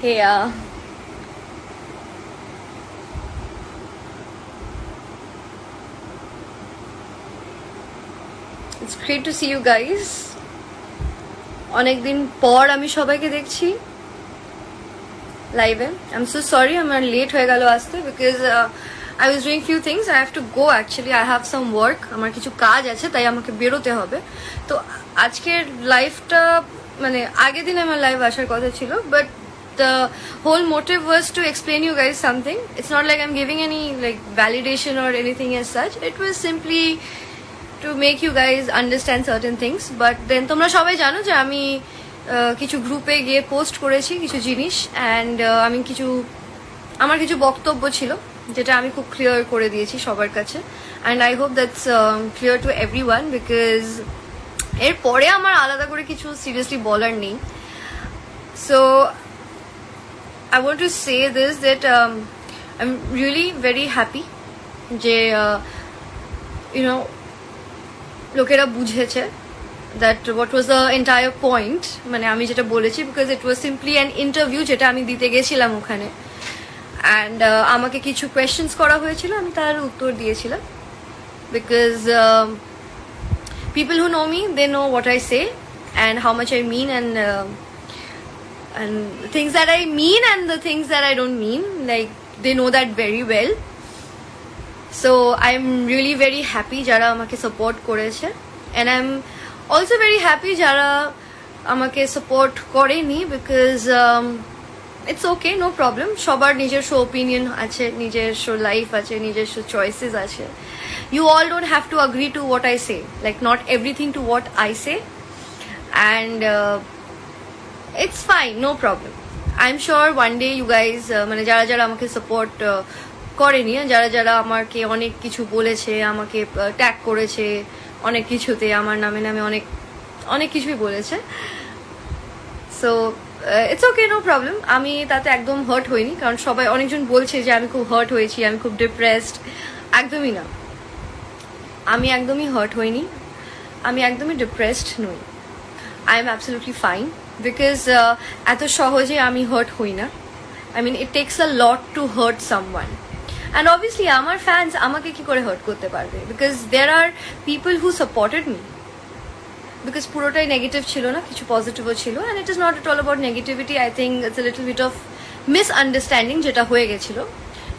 Yeah. It's great to see you guys. অনেকদিন পর আমি সবাইকে দেখছি লাইভে. I'm so sorry আমার লেট হয়ে গেল আসতে because I was doing few things. I have to go actually. I have some work. আমার কিছু কাজ আছে তাই আমাকে বেরোতে হবে. তো আজকের লাইভটা মানে আগের দিন আমার লাইভ আসার কথা ছিল, but the whole motive was to explain you guys something. It's not like I'm giving any like validation or anything as such. It was simply to make you guys understand certain things. But then তোমরা সবাই জানো যে আমি কিছু গ্রুপে গিয়ে post করেছি কিছু জিনিস, অ্যান্ড আমি আমার কিছু বক্তব্য ছিল যেটা আমি খুব ক্লিয়ার করে দিয়েছি সবার কাছে, and I hope that's clear to everyone because এরপরে আমার আলাদা করে কিছু সিরিয়াসলি বলার নেই. So I want to say this that I'm really very happy যে লোকেরা বুঝেছে that what was the entire point মানে আমি যেটা বলেছি, because it was simply an interview যেটা আমি দিতে গেছিলাম ওখানে, and আমাকে কিছু questions করা হয়েছিল, আমি তার উত্তর দিয়েছিলাম because people who know me, they know what I say and how much I mean, and the things that I mean and the things that I don't mean, like they know that very well. So I'm really very happy jara amake support koreche, and I'm also very happy jara amake support koreni because it's okay, no problem. shobar nijesho opinion ache, nijesho life ache, nijesho choices ache. You all don't have to agree to what I say, like not everything to what I say, and it's fine, no problem. I'm sure one day you guys মানে যারা যারা আমাকে support করেনি, যারা যারা আমাকে অনেক কিছু বলেছে, আমাকে ট্যাগ করেছে অনেক কিছুতে, আমার নামে নামে অনেক অনেক কিছুই বলেছে, so it's okay, no problem. আমি তাতে একদম হার্ট হইনি, কারণ সবাই অনেকজন বলছে যে আমি খুব হার্ট হয়েছি, আমি খুব ডিপ্রেসড. একদমই না, আমি একদমই হার্ট হইনি, আমি একদমই ডিপ্রেসড নই. I am absolutely fine because এত সহজে আমি হার্ট হই না. I mean it takes a lot to hurt someone, and obviously আমার ফ্যান্স আমাকে কি করে হার্ট করতে পারবে, because there are people who supported me, because পুরোটাই নেগেটিভ ছিল না, কিছু পজিটিভও ছিল, and it is not at all about negativity. I think it's a little bit of misunderstanding যেটা হয়ে গেছিলো,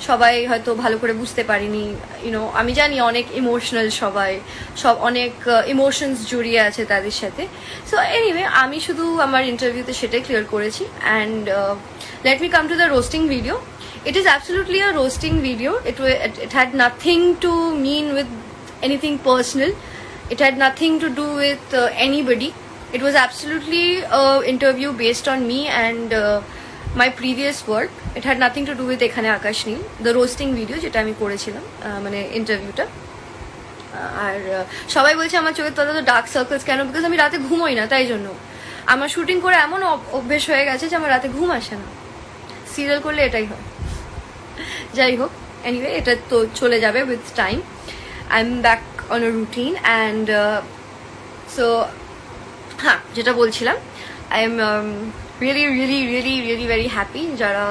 সবাই হয়তো ভালো করে বুঝতে পারিনি. আমি জানি অনেক ইমোশনাল, সব অনেক ইমোশনস জড়িয়ে আছে তাদের সাথে. সো এনিওয়ে, আমি শুধু আমার ইন্টারভিউতে সেটাই ক্লিয়ার করেছি. And let me come to the roasting video. It is absolutely a roasting video. It had nothing to mean with anything personal. It had nothing to do with anybody. It was absolutely an interview based on me and my previous work. It had nothing to do with এখানে আকাশ নীল, the roasting video যেটা আমি করেছিলাম, মানে ইন্টারভিউটা. আর সবাই বলছে আমার চোখের তলা তো ডার্ক সার্কেলস কেন, বিকজ আমি রাতে ঘুমোই না, তাই জন্য. আমার শুটিং করে এমন অভ্যেস হয়ে গেছে যে আমার রাতে ঘুম আসে না. সিরিয়াল করলে এটাই হয়. যাই হোক, এনিওয়ে এটা তো চলে যাবে with time. I am back on a routine, and so হ্যাঁ, যেটা বলছিলাম, I am really really really really very happy যারা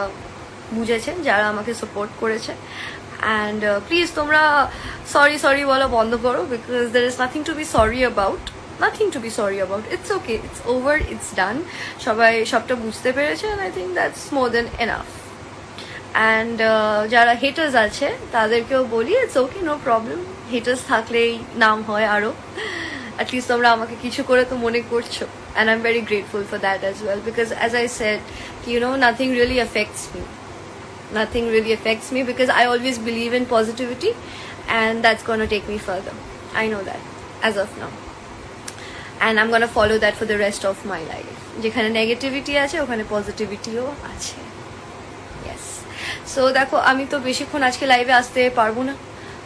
বুঝেছে, যারা আমাকে সাপোর্ট করেছে. অ্যান্ড প্লিজ তোমরা সরি বলা বন্ধ করো, because there is nothing to be sorry about, nothing to be sorry about. It's okay, it's over, it's done. সবাই সবটা বুঝতে পেরেছে, and I think that's more than enough. And যারা হেটার্স আছে তাদেরকেও বলি, it's okay, no problem. Haters থাকলেই নাম হয় আরও. অ্যাটলিস্ট তোমরা আমাকে কিছু করে তো মনে করছো, and I'm very grateful for that as well, because as I said, nothing really affects me. Nothing really affects me because I always believe in positivity, and that's gonna take me further. I know that as of now. And I'm gonna follow that for the rest of my life. যেখানে negativity আছে ওখানে পজিটিভিটিও আছে. Yes. So দেখো, আমি তো বেশিক্ষণ আজকে লাইভে আসতে পারবো না,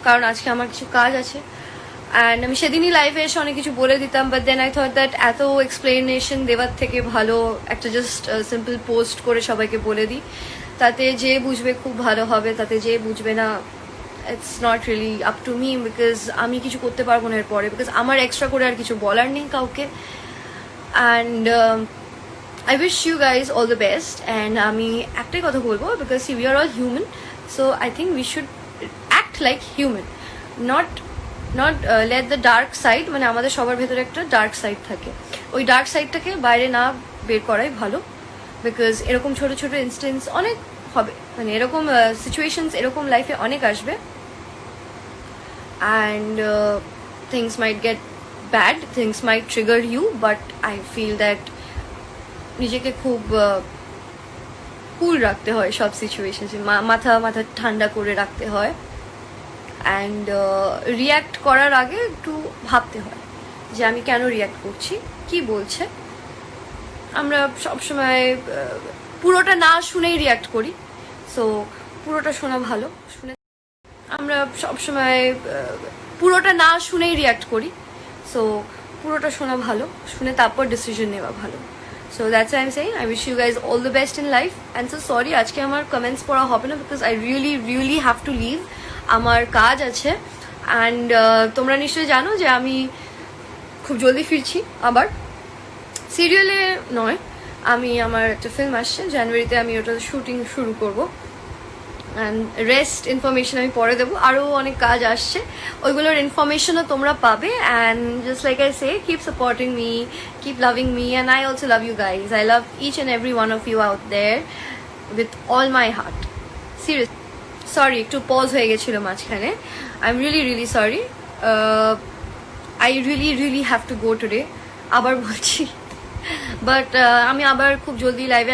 কারণ আজকে আমার কিছু কাজ আছে. অ্যান্ড আমি সেদিনই লাইভে এসে অনেক কিছু বলে দিতাম, but then I thought that এত এক্সপ্লেনেশন দেওয়ার থেকে ভালো একটা জাস্ট সিম্পল পোস্ট করে সবাইকে বলে দিই. তাতে যে বুঝবে খুব ভালো হবে, তাতে যে বুঝবে না, it's not really up to me, because আমি কিছু করতে পারবো না এরপরে, বিকজ আমার এক্সট্রা করে আর কিছু বলার নেই কাউকে. And I wish you guys all the best, and আমি একটাই কথা বলবো, because see, we are all human, so I think we should act like human, not let the dark side, মানে আমাদের সবার ভেতরে একটা ডার্ক সাইড থাকে, ওই ডার্ক সাইডটাকে বাইরে না বের করাই ভালো, বিকজ এরকম ছোট ছোট ইনস্টেন্স অনেক হবে, মানে এরকম সিচুয়েশনস এরকম লাইফে অনেক আসবে, and things might get bad, things might trigger you, but I feel that নিজেকে খুব কুল রাখতে হয় সব সিচুয়েশনসে, মাথা ঠান্ডা করে রাখতে হয়, অ্যান্ড রিয়্যাক্ট করার আগে একটু ভাবতে হয় যে আমি কেন রিয়্যাক্ট করছি, কি বলছে। আমরা সবসময় পুরোটা না শুনেই রিয়্যাক্ট করি, সো পুরোটা শোনা ভালো, শুনে আমরা সবসময় পুরোটা না শুনেই রিয়্যাক্ট করি, সো পুরোটা শোনা ভালো, শুনে তারপর ডিসিশন নেওয়া ভালো। So that's why I'm saying I wish you guys all the best in life, and so sorry আজকে আমার কমেন্টস পড়া হবে না, because I really have to leave, আমার কাজ আছে, অ্যান্ড তোমরা নিশ্চয়ই জানো যে আমি খুব জলদি ফিরছি আবার, সিরিয়ালে নয়, আমি আমার একটা ফিল্ম আসছে জানুয়ারিতে, আমি ওটা শুটিং শুরু করবো, অ্যান্ড রেস্ট ইনফরমেশন আমি পরে দেবো, আরও অনেক কাজ আসছে, ওইগুলোর ইনফরমেশনও তোমরা পাবে, and just like I say, keep supporting me, keep loving me, and I also love you guys, I love each and every one of you out there with all my heart, serious. Sorry একটু pause হয়ে গেছিলো মাঝখানে, I am really sorry, I really have to go today, আবার বলছি, but আমি আবার খুব জলদি লাইভে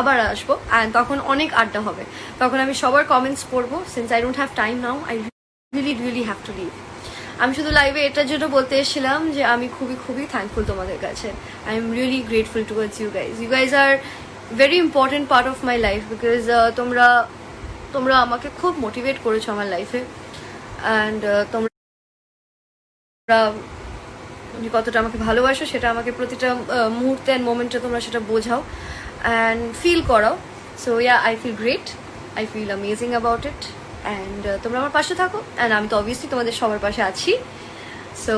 আবার আসবো, অ্যান্ড তখন অনেক আড্ডা হবে, তখন আমি সবার কমেন্টস পড়বো, since I don't have time now, I really have to leave. আমি শুধু লাইভে এটার জন্য বলতে এসেছিলাম যে আমি খুবই থ্যাঙ্কফুল তোমাদের কাছে, I am really grateful towards you guys আর very important part of my life, because তোমরা আমাকে খুব মোটিভেট করেছো আমার লাইফে, অ্যান্ড তোমরা কতটা আমাকে ভালোবাসো সেটা আমাকে প্রতিটা মুহূর্তে অ্যান্ড মোমেন্টে তোমরা সেটা বোঝাও অ্যান্ড ফিল করাও, so yeah I feel great, I feel amazing about it, and তোমরা আমার পাশে থাকো, অ্যান্ড আমি তো অবভিয়াসলি তোমাদের সবার পাশে আছি।